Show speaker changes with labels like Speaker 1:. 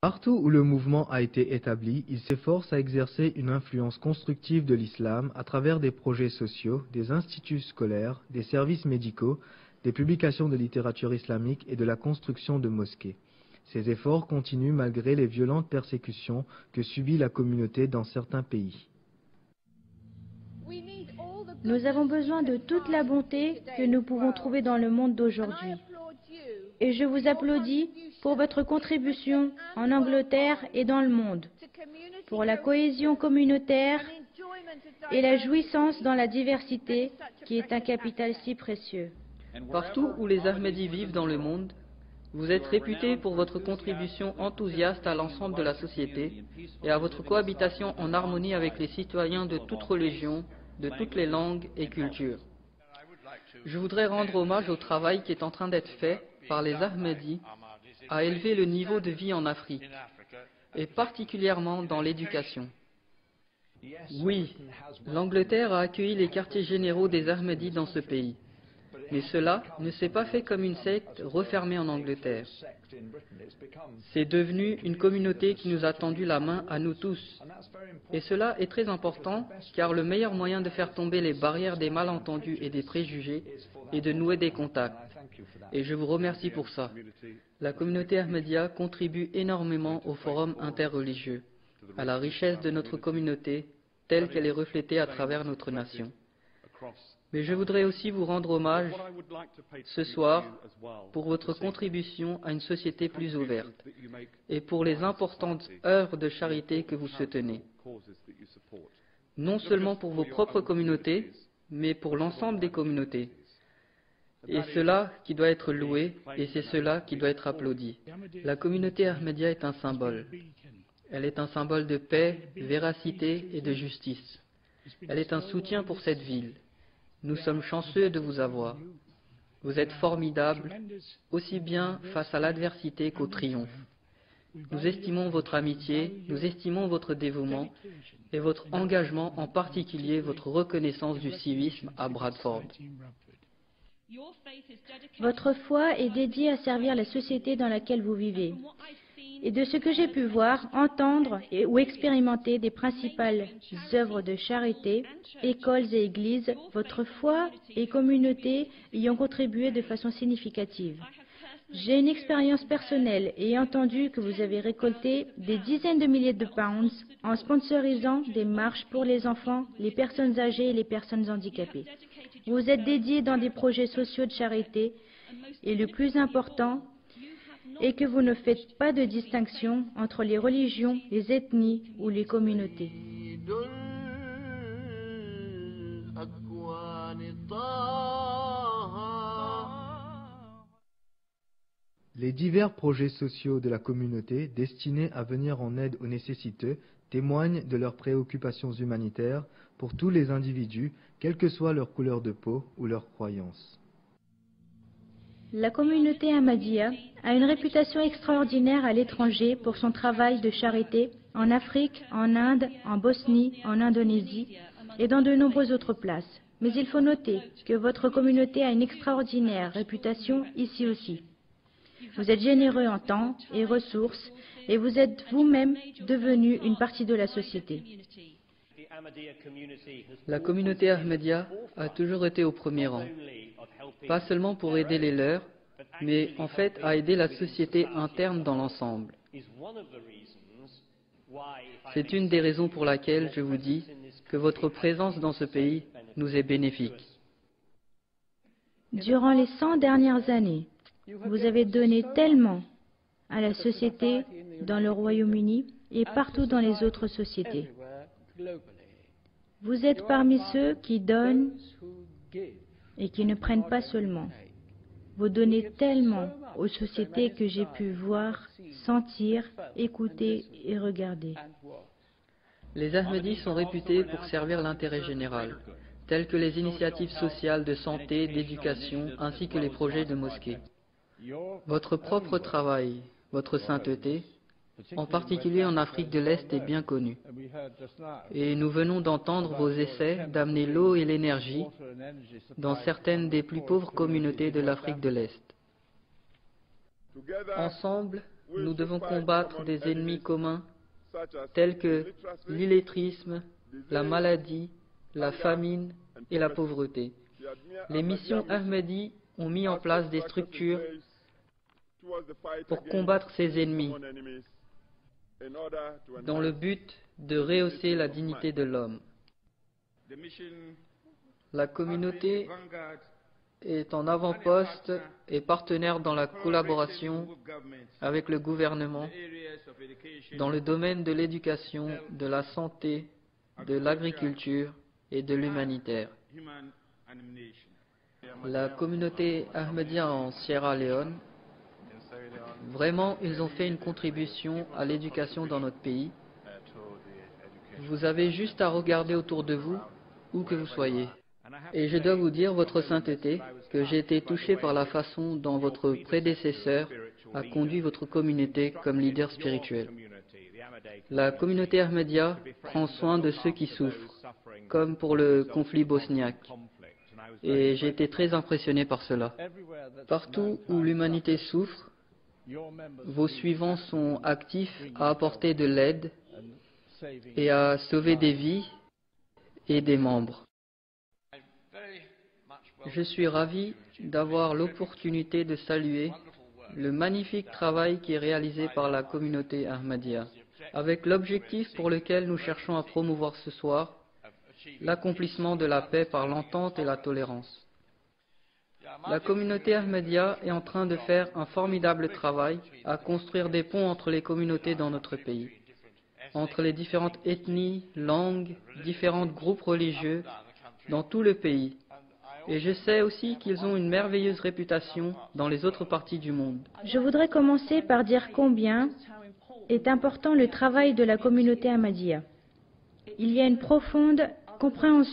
Speaker 1: Partout où le mouvement a été établi, il s'efforce à exercer une influence constructive de l'islam à travers des projets sociaux, des instituts scolaires, des services médicaux, des publications de littérature islamique et de la construction de mosquées. Ces efforts continuent malgré les violentes persécutions que subit la communauté dans certains pays.
Speaker 2: Nous avons besoin de toute la bonté que nous pouvons trouver dans le monde d'aujourd'hui. Et je vous applaudis pour votre contribution en Angleterre et dans le monde, pour la cohésion communautaire et la jouissance dans la diversité, qui est un capital si précieux.
Speaker 3: Partout où les Ahmédis vivent dans le monde, vous êtes réputés pour votre contribution enthousiaste à l'ensemble de la société et à votre cohabitation en harmonie avec les citoyens de toutes religions, de toutes les langues et cultures. Je voudrais rendre hommage au travail qui est en train d'être fait par les Ahmédis à élever le niveau de vie en Afrique, et particulièrement dans l'éducation. Oui, l'Angleterre a accueilli les quartiers généraux des Ahmédis dans ce pays. Mais cela ne s'est pas fait comme une secte refermée en Angleterre. C'est devenu une communauté qui nous a tendu la main à nous tous. Et cela est très important, car le meilleur moyen de faire tomber les barrières des malentendus et des préjugés est de nouer des contacts. Et je vous remercie pour ça. La communauté Ahmadiyya contribue énormément au forum interreligieux, à la richesse de notre communauté, telle qu'elle est reflétée à travers notre nation. Mais je voudrais aussi vous rendre hommage ce soir pour votre contribution à une société plus ouverte et pour les importantes œuvres de charité que vous soutenez. Non seulement pour vos propres communautés, mais pour l'ensemble des communautés. Et cela qui doit être loué, et c'est cela qui doit être applaudi. La communauté Ahmadiyya est un symbole. Elle est un symbole de paix, véracité et de justice. Elle est un soutien pour cette ville. Nous sommes chanceux de vous avoir. Vous êtes formidables, aussi bien face à l'adversité qu'au triomphe. Nous estimons votre amitié, nous estimons votre dévouement et votre engagement, en particulier votre reconnaissance du civisme à Bradford.
Speaker 2: Votre foi est dédiée à servir la société dans laquelle vous vivez. Et de ce que j'ai pu voir, entendre ou expérimenter des principales œuvres de charité, écoles et églises, votre foi et communauté y ont contribué de façon significative. J'ai une expérience personnelle et entendu que vous avez récolté des dizaines de milliers de pounds en sponsorisant des marches pour les enfants, les personnes âgées et les personnes handicapées. Vous êtes dédiés dans des projets sociaux de charité et le plus important est que vous ne faites pas de distinction entre les religions, les ethnies ou les communautés.
Speaker 1: Les divers projets sociaux de la communauté destinés à venir en aide aux nécessiteux témoignent de leurs préoccupations humanitaires pour tous les individus, quelle que soit leur couleur de peau ou leur croyance.
Speaker 2: La communauté Ahmadiyya a une réputation extraordinaire à l'étranger pour son travail de charité en Afrique, en Inde, en Bosnie, en Indonésie et dans de nombreuses autres places. Mais il faut noter que votre communauté a une extraordinaire réputation ici aussi. Vous êtes généreux en temps et ressources et vous êtes vous-même devenu une partie de la société.
Speaker 3: La communauté Ahmadiyya a toujours été au premier rang, pas seulement pour aider les leurs, mais en fait à aider la société interne dans l'ensemble. C'est une des raisons pour laquelle je vous dis que votre présence dans ce pays nous est bénéfique.
Speaker 2: Durant les 100 dernières années, vous avez donné tellement à la société dans le Royaume-Uni et partout dans les autres sociétés. Vous êtes parmi ceux qui donnent et qui ne prennent pas seulement. Vous donnez tellement aux sociétés que j'ai pu voir, sentir, écouter et regarder.
Speaker 3: Les Ahmadis sont réputés pour servir l'intérêt général, tels que les initiatives sociales de santé, d'éducation, ainsi que les projets de mosquées. Votre propre travail, votre sainteté, en particulier en Afrique de l'Est, est bien connu. Et nous venons d'entendre vos essais d'amener l'eau et l'énergie dans certaines des plus pauvres communautés de l'Afrique de l'Est. Ensemble, nous devons combattre des ennemis communs tels que l'illettrisme, la maladie, la famine et la pauvreté. Les missions Ahmadi ont mis en place des structures pour combattre ces ennemis, dans le but de rehausser la dignité de l'homme. La communauté est en avant-poste et partenaire dans la collaboration avec le gouvernement dans le domaine de l'éducation, de la santé, de l'agriculture et de l'humanitaire. La communauté Ahmadiyya en Sierra Leone, vraiment, ils ont fait une contribution à l'éducation dans notre pays. Vous avez juste à regarder autour de vous, où que vous soyez. Et je dois vous dire, votre sainteté, que j'ai été touché par la façon dont votre prédécesseur a conduit votre communauté comme leader spirituel. La communauté Ahmadiyya prend soin de ceux qui souffrent, comme pour le conflit bosniaque. Et j'ai été très impressionné par cela. Partout où l'humanité souffre, vos suivants sont actifs à apporter de l'aide et à sauver des vies et des membres. Je suis ravi d'avoir l'opportunité de saluer le magnifique travail qui est réalisé par la communauté Ahmadiyya, avec l'objectif pour lequel nous cherchons à promouvoir ce soir, l'accomplissement de la paix par l'entente et la tolérance. La communauté Ahmadiyya est en train de faire un formidable travail à construire des ponts entre les communautés dans notre pays, entre les différentes ethnies, langues, différents groupes religieux dans tout le pays. Et je sais aussi qu'ils ont une merveilleuse réputation dans les autres parties du monde.
Speaker 2: Je voudrais commencer par dire combien est important le travail de la communauté Ahmadiyya. Il y a une profonde compréhension